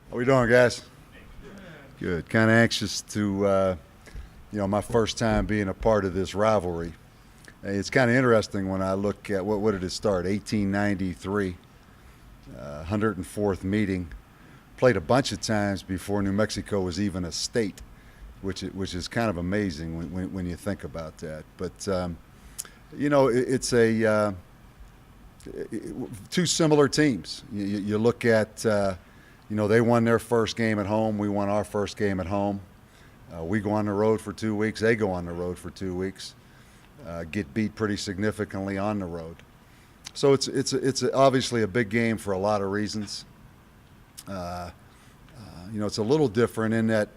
How we doing, guys? Good. Kind of anxious to, my first time being a part of this rivalry. It's kind of interesting when I look at what did it start? 1893, 104th meeting. Played a bunch of times before New Mexico was even a state, which is kind of amazing when you think about that. But it's two similar teams. You look at, they won their first game at home. We won our first game at home. We go on the road for 2 weeks. They go on the road for 2 weeks. Get beat pretty significantly on the road. So it's obviously a big game for a lot of reasons. It's a little different in that,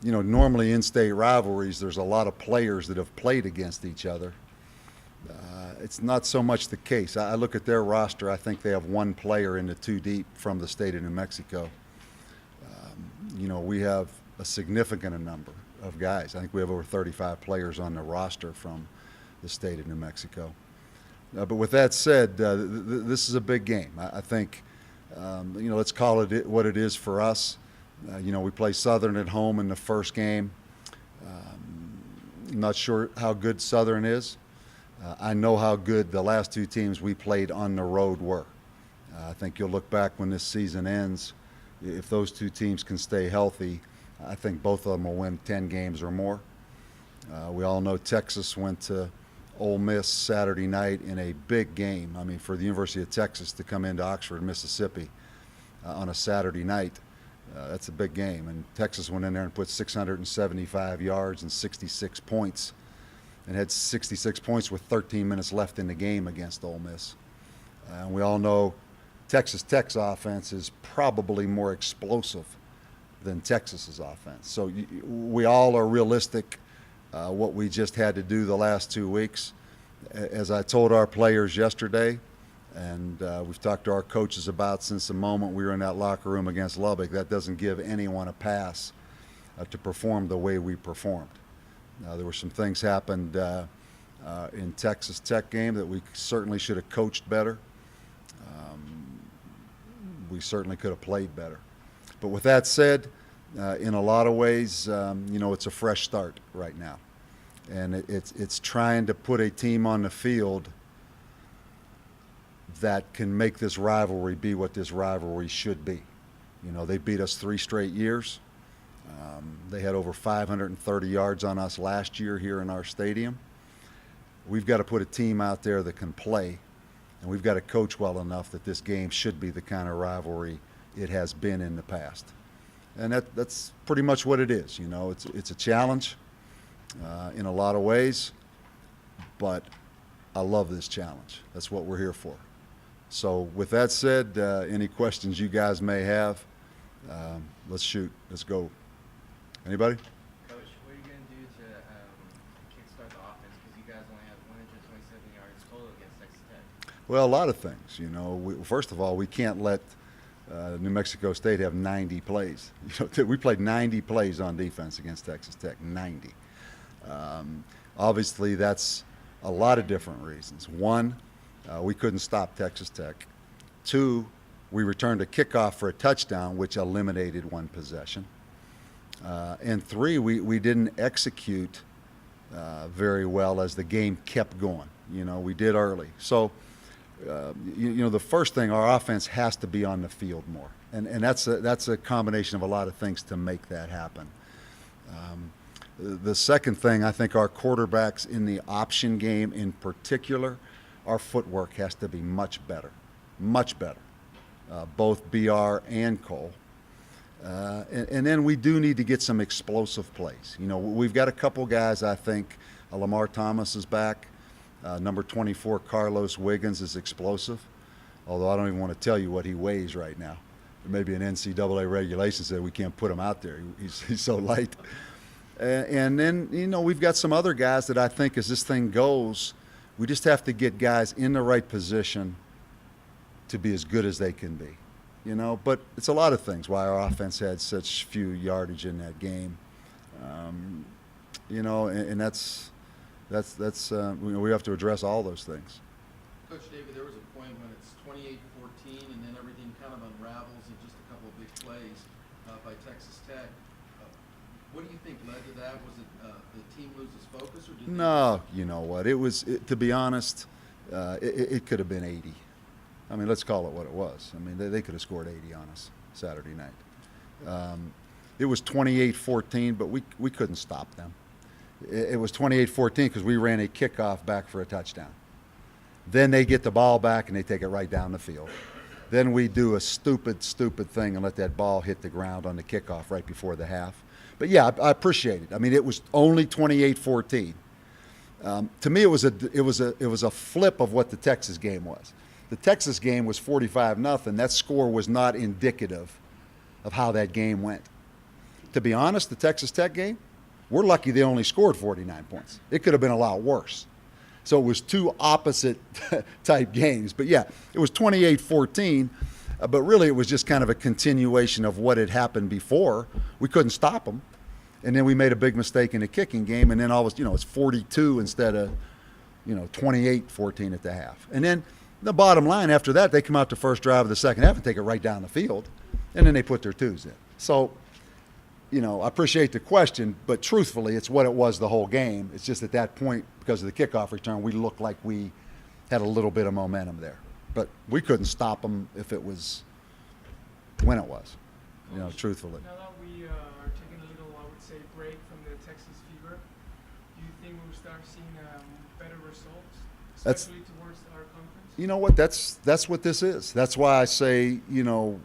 normally in-state rivalries, there's a lot of players that have played against each other. It's not so much the case. I look at their roster. I think they have one player in the two deep from the state of New Mexico. We have a significant number of guys. I think we have over 35 players on the roster from the state of New Mexico. But with that said, this is a big game. I think, let's call it what it is for us. We play Southern at home in the first game. I'm not sure how good Southern is. I know how good the last two teams we played on the road were. I think you'll look back when this season ends. If those two teams can stay healthy, I think both of them will win 10 games or more. We all know Texas went to Ole Miss Saturday night in a big game. I mean, for the University of Texas to come into Oxford, Mississippi on a Saturday night, that's a big game. And Texas went in there and put 675 yards and 66 points and had 66 points with 13 minutes left in the game against Ole Miss. And we all know Texas Tech's offense is probably more explosive than Texas's offense. So we all are realistic. What we just had to do the last 2 weeks. As I told our players yesterday, and we've talked to our coaches about since the moment we were in that locker room against Lubbock, that doesn't give anyone a pass to perform the way we performed. There were some things happened in Texas Tech game that we certainly should have coached better. We certainly could have played better. But with that said, in a lot of ways, it's a fresh start right now. And it's trying to put a team on the field that can make this rivalry be what this rivalry should be. They beat us 3 straight years. They had over 530 yards on us last year here in our stadium. We've got to put a team out there that can play, and we've got to coach well enough that this game should be the kind of rivalry it has been in the past. And that's pretty much what it is. It's a challenge in a lot of ways, but I love this challenge. That's what we're here for. So with that said, any questions you guys may have, let's shoot. Let's go. Anybody? Coach, what are you going to do to kickstart the offense? Because you guys only have 127 yards total against Texas Tech. Well, a lot of things. First of all, we can't let New Mexico State have 90 plays. We played 90 plays on defense against Texas Tech, 90. Obviously, that's a lot of different reasons. One, we couldn't stop Texas Tech. Two, we returned a kickoff for a touchdown, which eliminated one possession. And three, we didn't execute very well as the game kept going. We did early. So, the first thing, our offense has to be on the field more. And that's a combination of a lot of things to make that happen. The second thing, I think our quarterbacks in the option game in particular, our footwork has to be much better, both BR and Cole. And then we do need to get some explosive plays. We've got a couple guys, I think. Lamar Thomas is back. Number 24, Carlos Wiggins, is explosive, although I don't even want to tell you what he weighs right now. Maybe an NCAA regulation said we can't put him out there. He's so light. And then, we've got some other guys that I think as this thing goes, we just have to get guys in the right position to be as good as they can be. But it's a lot of things why our offense had such few yardage in that game. And that's we have to address all those things. Coach Davie, there was a point when it's 28-14 and then everything kind of unravels in just a couple of big plays. by Texas Tech. What do you think led to that? Was it the team loses focus, or did No, you know what? To be honest, it could have been 80. I mean, let's call it what it was. I mean, they could have scored 80 on us Saturday night. It was 28-14, but we couldn't stop them. It was 28-14 because we ran a kickoff back for a touchdown. Then they get the ball back and they take it right down the field. Then we do a stupid thing and let that ball hit the ground on the kickoff right before the half. But yeah, I appreciate it. I mean, it was only 28-14. To me, it was a flip of what the Texas game was. The Texas game was 45-0. That score was not indicative of how that game went. To be honest, the Texas Tech game, we're lucky they only scored 49 points. It could have been a lot worse. So it was two opposite type games. But yeah, it was 28-14. But really, it was just kind of a continuation of what had happened before. We couldn't stop them. And then we made a big mistake in the kicking game. And then it's 42 instead of, 28-14 at the half. And then the bottom line after that, they come out the first drive of the second half and take it right down the field. And then they put their twos in. So, I appreciate the question, but truthfully, it's what it was the whole game. It's just at that point, because of the kickoff return, we looked like we had a little bit of momentum there. But we couldn't stop them if it was when it was, truthfully. Now that we are taking a little, I would say, break from the Texas fever, do you think we'll start seeing better results, especially towards our conference? You know what? That's what this is. That's why I say, I'm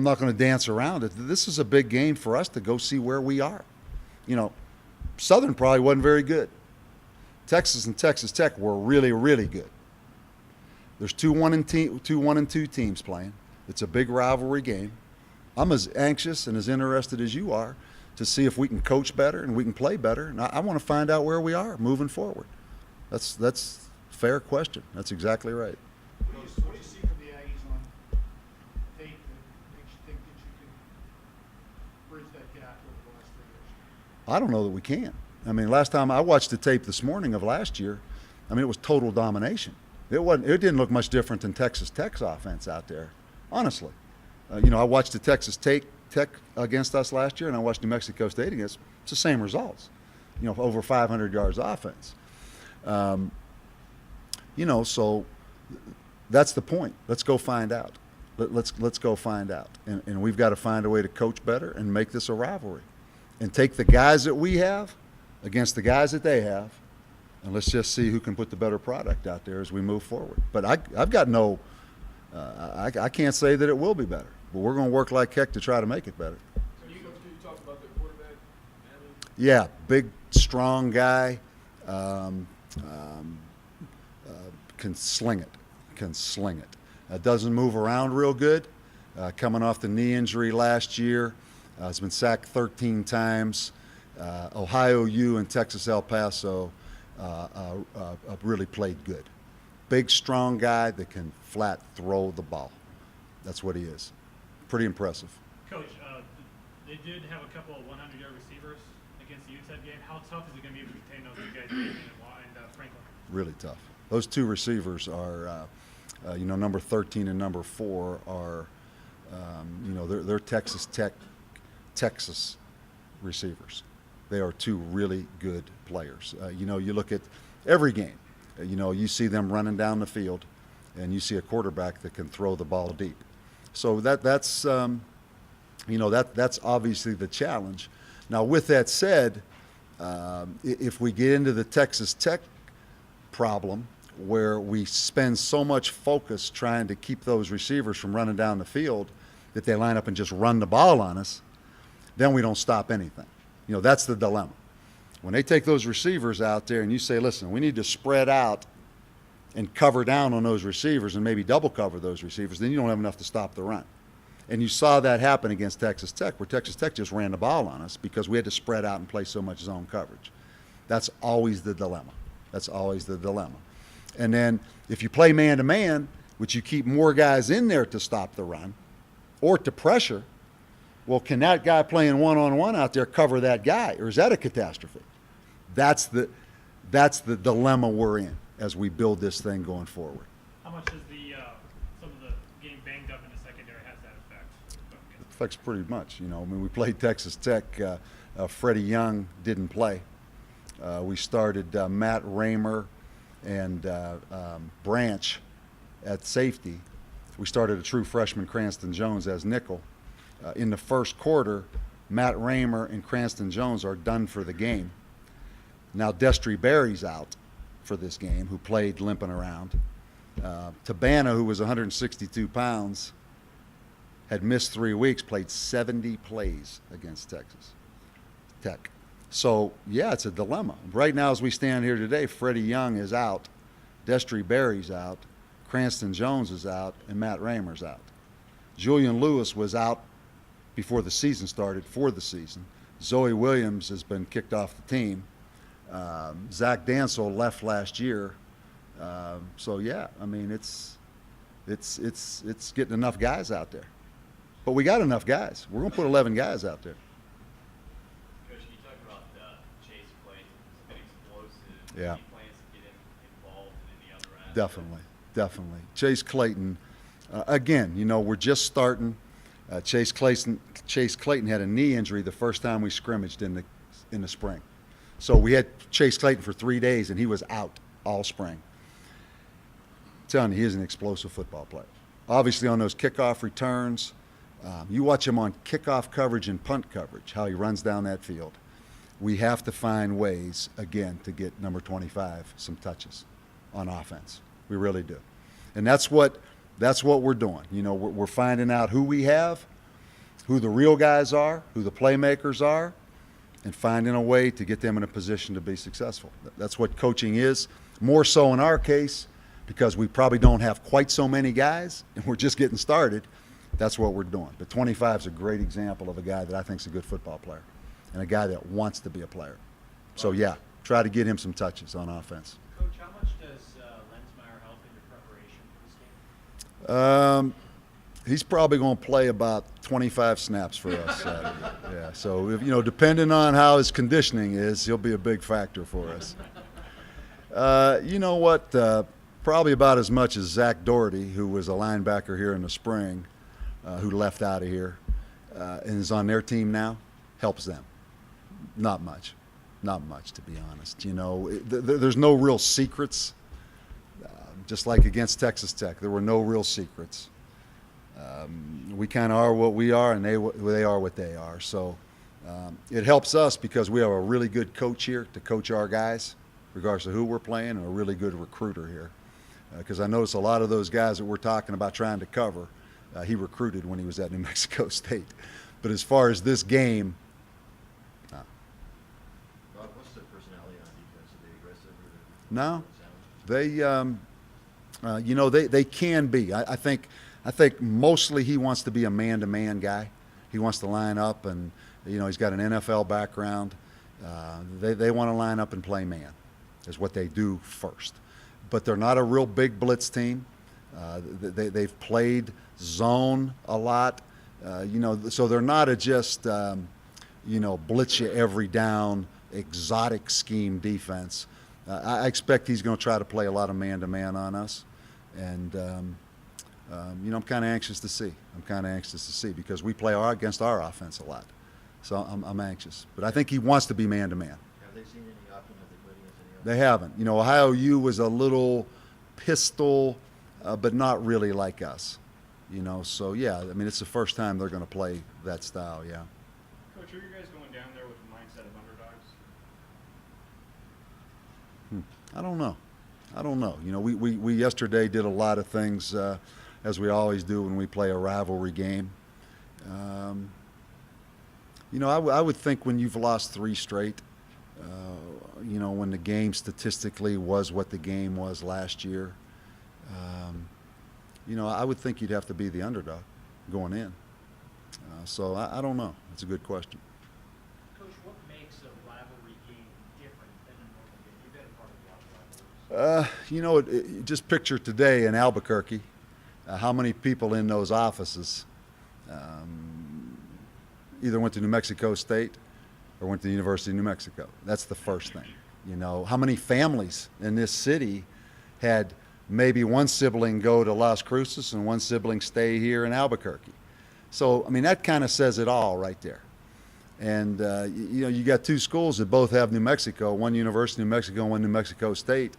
not going to dance around it. This is a big game for us to go see where we are. Southern probably wasn't very good. Texas and Texas Tech were really, really good. There's two 1-2 teams playing. It's a big rivalry game. I'm as anxious and as interested as you are to see if we can coach better and we can play better. And I want to find out where we are moving forward. That's a fair question. That's exactly right. What do you see from the Aggies on tape that makes you think that you can bridge that gap over the last 3 years? I don't know that we can. I mean, last time I watched the tape this morning of last year, it was total domination. It didn't look much different than Texas Tech's offense out there, honestly. I watched the Texas Tech against us last year, and I watched New Mexico State against. It's the same results. Over 500 yards offense. So that's the point. Let's go find out. Let's go find out, and we've got to find a way to coach better and make this a rivalry, and take the guys that we have against the guys that they have. And let's just see who can put the better product out there as we move forward. But I've got no, I can't say that it will be better. But we're going to work like heck to try to make it better. So you talk about the quarterback? Yeah, big, strong guy. Can sling it. Doesn't move around real good. Coming off the knee injury last year. Has been sacked 13 times. Ohio U and Texas El Paso really played good. Big, strong guy that can flat throw the ball. That's what he is. Pretty impressive. Coach, they did have a couple of 100-yard receivers against the UTEP game. How tough is it going to be to contain those two guys, Davie and Franklin? Really tough. Those two receivers are, number 13 and number 4 are, they're Texas Tech, Texas receivers. They are two really good players. You look at every game, you see them running down the field, and you see a quarterback that can throw the ball deep. So that's obviously the challenge. Now, with that said, if we get into the Texas Tech problem where we spend so much focus trying to keep those receivers from running down the field that they line up and just run the ball on us, then we don't stop anything. That's the dilemma. When they take those receivers out there and you say, listen, we need to spread out and cover down on those receivers and maybe double cover those receivers, then you don't have enough to stop the run. And you saw that happen against Texas Tech, where Texas Tech just ran the ball on us because we had to spread out and play so much zone coverage. That's always the dilemma. And then if you play man-to-man, which you keep more guys in there to stop the run or to pressure, well, can that guy playing one-on-one out there cover that guy, or is that a catastrophe? That's the dilemma we're in as we build this thing going forward. How much does some of the getting banged up in the secondary has that effect? affects pretty much. You know, I mean, we played Texas Tech. Freddie Young didn't play. We started Matt Raymer and Branch at safety. We started a true freshman, Cranston Jones, as nickel. In the first quarter, Matt Raymer and Cranston Jones are done for the game. Now Destry Berry's out for this game, who played limping around. Tabana, who was 162 pounds, had missed 3 weeks, played 70 plays against Texas Tech. So, yeah, it's a dilemma. Right now, as we stand here today, Freddie Young is out, Destry Berry's out, Cranston Jones is out, and Matt Raymer's out. Julian Lewis was out before the season started for the season. Zoe Williams has been kicked off the team. Zach Dansel left last year. So yeah, I mean it's getting enough guys out there. But we got enough guys. We're gonna put 11 guys out there. Coach, can you talk about Chase Clayton? He's been explosive. Yeah. He plans to get involved in any other aspect. Definitely. Chase Clayton. Again, you know, we're just starting. Chase Clayton had a knee injury the first time we scrimmaged in the spring. So we had Chase Clayton for 3 days, and he was out all spring. I'm telling you, he is an explosive football player. Obviously, on those kickoff returns, you watch him on kickoff coverage and punt coverage, how he runs down that field. We have to find ways, again, to get number 25 some touches on offense. We really do. And that's what we're doing. You know, we're finding out who we have, who the real guys are, who the playmakers are, and finding a way to get them in a position to be successful. That's what coaching is, more so in our case, because we probably don't have quite so many guys, and we're just getting started. That's what we're doing. But 25 is a great example of a guy that I think is a good football player and a guy that wants to be a player. So, yeah, try to get him some touches on offense. Coach, how much does Lensmeyer help in your preparation for this game? He's probably going to play about 25 snaps for us Saturday. Yeah, so if, you know, depending on how his conditioning is, he'll be a big factor for us. You know what? Probably about as much as Zach Doherty, who was a linebacker here in the spring, who left out of here and is on their team now, helps them. Not much, to be honest. You know, there's no real secrets. Just like against Texas Tech, there were no real secrets. We kind of are what we are, and they are what they are. So it helps us because we have a really good coach here to coach our guys, regardless of who we're playing, and a really good recruiter here. Because I notice a lot of those guys that we're talking about trying to cover, he recruited when he was at New Mexico State. But as far as this game, Rob, what's the personality on defense? Are they aggressive? no, you know, they can be. I think mostly he wants to be a man-to-man guy. He wants to line up, and you know, he's got an NFL background. They want to line up and play man, is what they do first. But they're not a real big blitz team. They've played zone a lot, you know, so they're not a just you know, blitz you every down, exotic scheme defense. I expect he's going to try to play a lot of man-to-man on us, and you know, I'm kind of anxious to see. Because we play against our offense a lot, so I'm anxious. But I think he wants to be man-to-man. Have they seen any option that they played against any other? They haven't. You know, Ohio U was a little pistol, but not really like us. You know, so yeah, I mean, it's the first time they're going to play that style. Yeah. Coach, are you guys going down there with the mindset of underdogs? I don't know. You know, we yesterday did a lot of things, as we always do when we play a rivalry game. You know, I would think when you've lost 3 straight, you know, when the game statistically was what the game was last year, you know, I would think you'd have to be the underdog going in. So I don't know. It's a good question. Coach, what makes a rivalry game different than a normal game? You've been a part of a lot of rivalries. You know, just picture today in Albuquerque, how many people in those offices either went to New Mexico State or went to the University of New Mexico. That's the first thing. You know, how many families in this city had maybe one sibling go to Las Cruces and one sibling stay here in Albuquerque. So, I mean, that kind of says it all right there. And, you know, you got two schools that both have New Mexico, one University of New Mexico and one New Mexico State.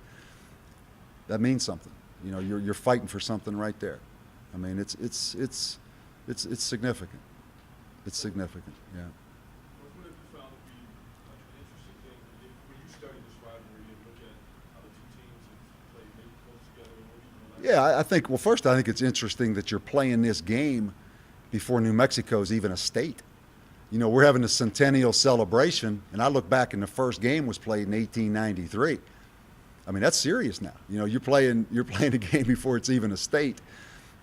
That means something. You know, you're fighting for something right there. I mean, it's significant. It's significant, yeah. What have you found to be like an interesting thing when you study this rivalry and look at how the two teams have played maybe close together or even the last Yeah, I think, well, first, I think it's interesting that you're playing this game before New Mexico's even a state. You know, we're having a centennial celebration, and I look back and the first game was played in 1893. I mean, that's serious now. You know, you're playing a game before it's even a state.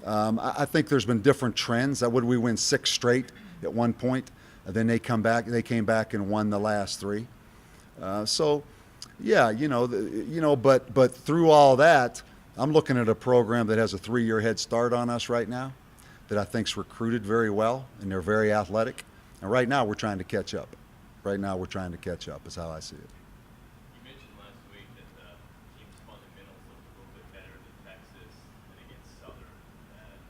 I think there's been different trends. Would we win 6 straight at one point? Then they came back and won the last 3. So, yeah, but through all that, I'm looking at a program that has a 3-year head start on us right now, that I think's recruited very well, and they're very athletic. And right now, we're trying to catch up. Right now, we're trying to catch up, is how I see it. You mentioned last week that the team's fundamentals look a little bit better than Texas and against Southern.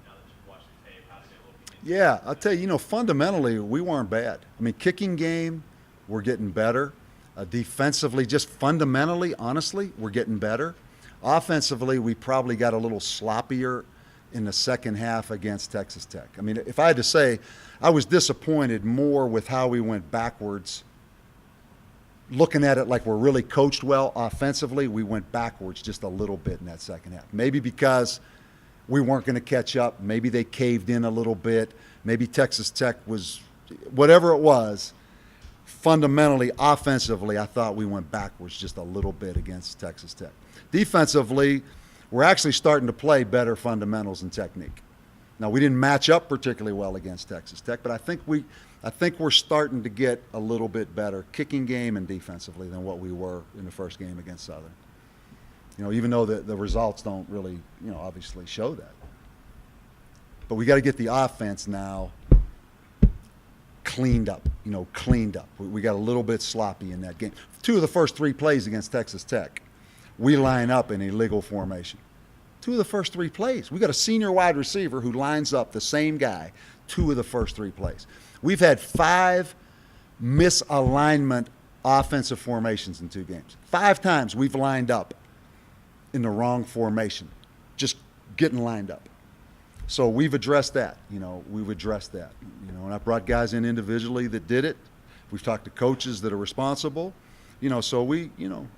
Now that you've watched the tape, how did it look against Yeah, Texas? I'll tell you, fundamentally, we weren't bad. I mean, kicking game, we're getting better. Defensively, just fundamentally, honestly, we're getting better. Offensively, we probably got a little sloppier in the second half against Texas Tech. I mean, if I had to say, I was disappointed more with how we went backwards. Looking at it like we're really coached well offensively, we went backwards just a little bit in that second half. Maybe because we weren't going to catch up. Maybe they caved in a little bit. Maybe Texas Tech was, whatever it was, fundamentally, offensively, I thought we went backwards just a little bit against Texas Tech. Defensively, we're actually starting to play better fundamentals and technique. Now, we didn't match up particularly well against Texas Tech, but I think we're starting to get a little bit better kicking game and defensively than what we were in the first game against Southern. You know, even though the results don't really, obviously show that. But we got to get the offense now cleaned up, We got a little bit sloppy in that game. 2 of the first 3 plays against Texas Tech, we line up in illegal formation. 2 of the first 3 plays. We got a senior wide receiver who lines up the same guy 2 of the first 3 plays. We've had 5 misalignment offensive formations in 2 games. 5 times we've lined up in the wrong formation, just getting lined up. So we've addressed that, and I brought guys in individually that did it. We've talked to coaches that are responsible, so we,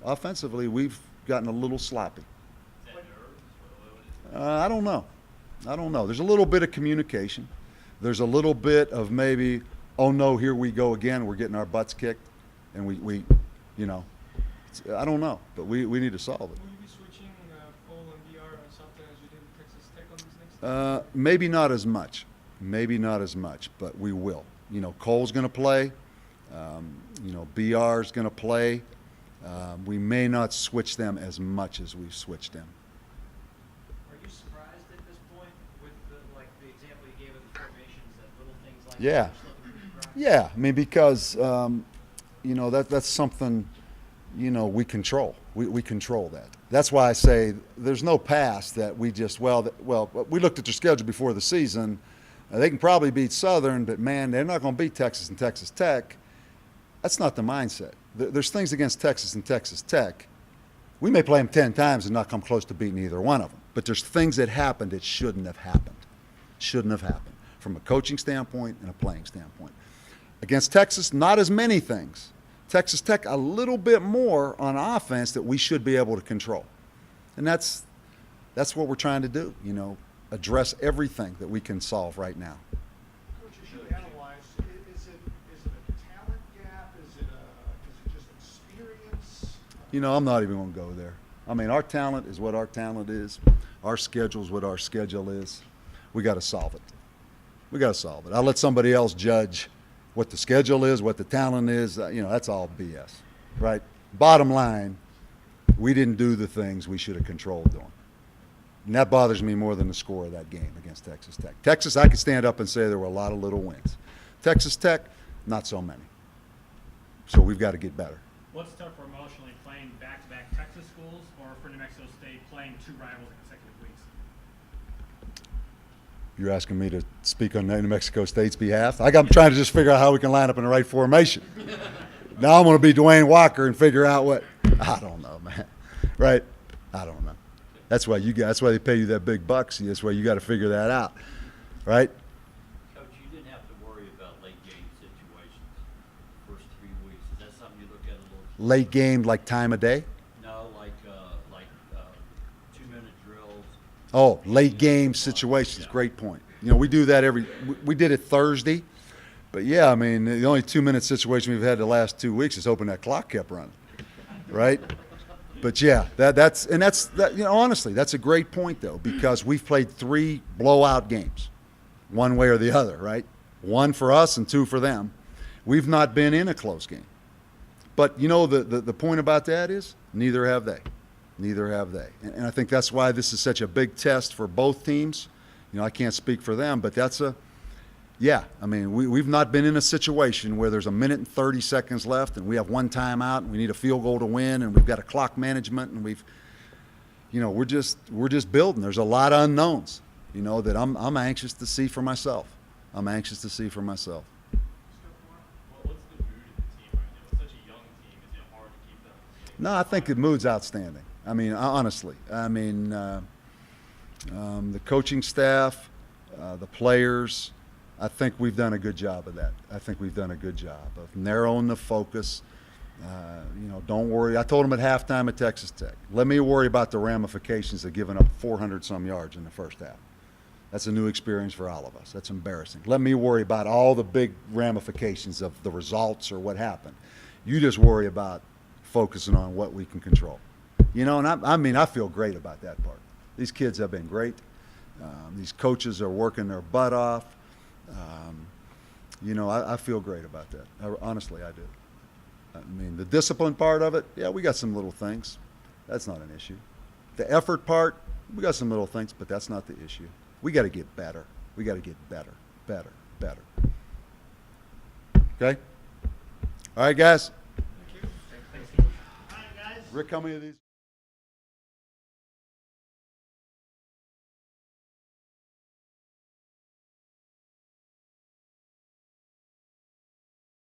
offensively, we've gotten a little sloppy. Is that nerves? What is it? I don't know. There's a little bit of communication. There's a little bit of maybe, oh no, here we go again. We're getting our butts kicked, and we I don't know, but we need to solve it. Will you be switching Cole and BR or something as you did with Texas Tech on these next? Maybe not as much, but we will. Cole's going to play. BR's going to play. We may not switch them as much as we've switched them. Are you surprised at this point with the example you gave of the formations, that little things like Yeah. that are slipping through the cracks? Yeah, I mean, because that's something we control. We control that. That's why I say there's no pass that we just we looked at their schedule before the season. They can probably beat Southern, but man, they're not going to beat Texas and Texas Tech. That's not the mindset. There's things against Texas and Texas Tech. We may play them 10 times and not come close to beating either one of them. But there's things that happened that shouldn't have happened. Shouldn't have happened from a coaching standpoint and a playing standpoint. Against Texas, not as many things. Texas Tech, a little bit more on offense that we should be able to control. And that's what we're trying to do, address everything that we can solve right now. Coach, as you analyze, is it a talent gap? Is it just experience? I'm not even going to go there. I mean, our talent is what our talent is. Our schedule is what our schedule is. We got to solve it. I'll let somebody else judge what the schedule is, what the talent is. That's all BS, right? Bottom line, we didn't do the things we should have controlled doing. And that bothers me more than the score of that game against Texas Tech. Texas, I could stand up and say there were a lot of little wins. Texas Tech, not so many. So we've got to get better. What's tougher emotionally, playing back-to-back Texas schools or for New Mexico State playing 2 rivals in consecutive weeks? You're asking me to speak on New Mexico State's behalf? I'm trying to just figure out how we can line up in the right formation. Now I'm going to be Dwayne Walker and figure out what. I don't know, man. Right? I don't know. That's why that's why they pay you that big bucks. That's why you got to figure that out. Right? Coach, you didn't have to worry about late game situations first 3 weeks. Is that something you look at a little? Late game, like time of day? No, like 2-minute drills. Oh, late game situations. Great point. You know, we do that we did it Thursday. But yeah, I mean, the only 2-minute situation we've had the last 2 weeks is hoping that clock kept running. Right? But yeah, that's you know, honestly, that's a great point though, because we've played 3 blowout games, one way or the other, right? 1 for us and 2 for them. We've not been in a close game. But you know, the point about that is neither have they. Neither have they. And I think that's why this is such a big test for both teams. You know, I can't speak for them, but yeah, I mean, we've not been in a situation where there's 1 minute and 30 seconds left and we have 1 timeout and we need a field goal to win and we've got a clock management and we're just building. There's a lot of unknowns, you know, that I'm anxious to see for myself. I'm anxious to see for myself. What's the mood of the team right now? It's such a young team. Is it hard to keep them? No, I think the mood's outstanding. I mean, honestly, I mean, the coaching staff, the players, I think we've done a good job of that. I think we've done a good job of narrowing the focus. You know, don't worry. I told them at halftime at Texas Tech, let me worry about the ramifications of giving up 400-some yards in the first half. That's a new experience for all of us. That's embarrassing. Let me worry about all the big ramifications of the results or what happened. You just worry about focusing on what we can control. You know, and I mean, I feel great about that part. These kids have been great. These coaches are working their butt off. You know, I feel great about that. Honestly, I do. I mean, the discipline part of it, yeah, we got some little things. That's not an issue. The effort part, we got some little things, but that's not the issue. We got to get better. We got to get better. Okay? All right, guys. Thank you. Rick, how many of these?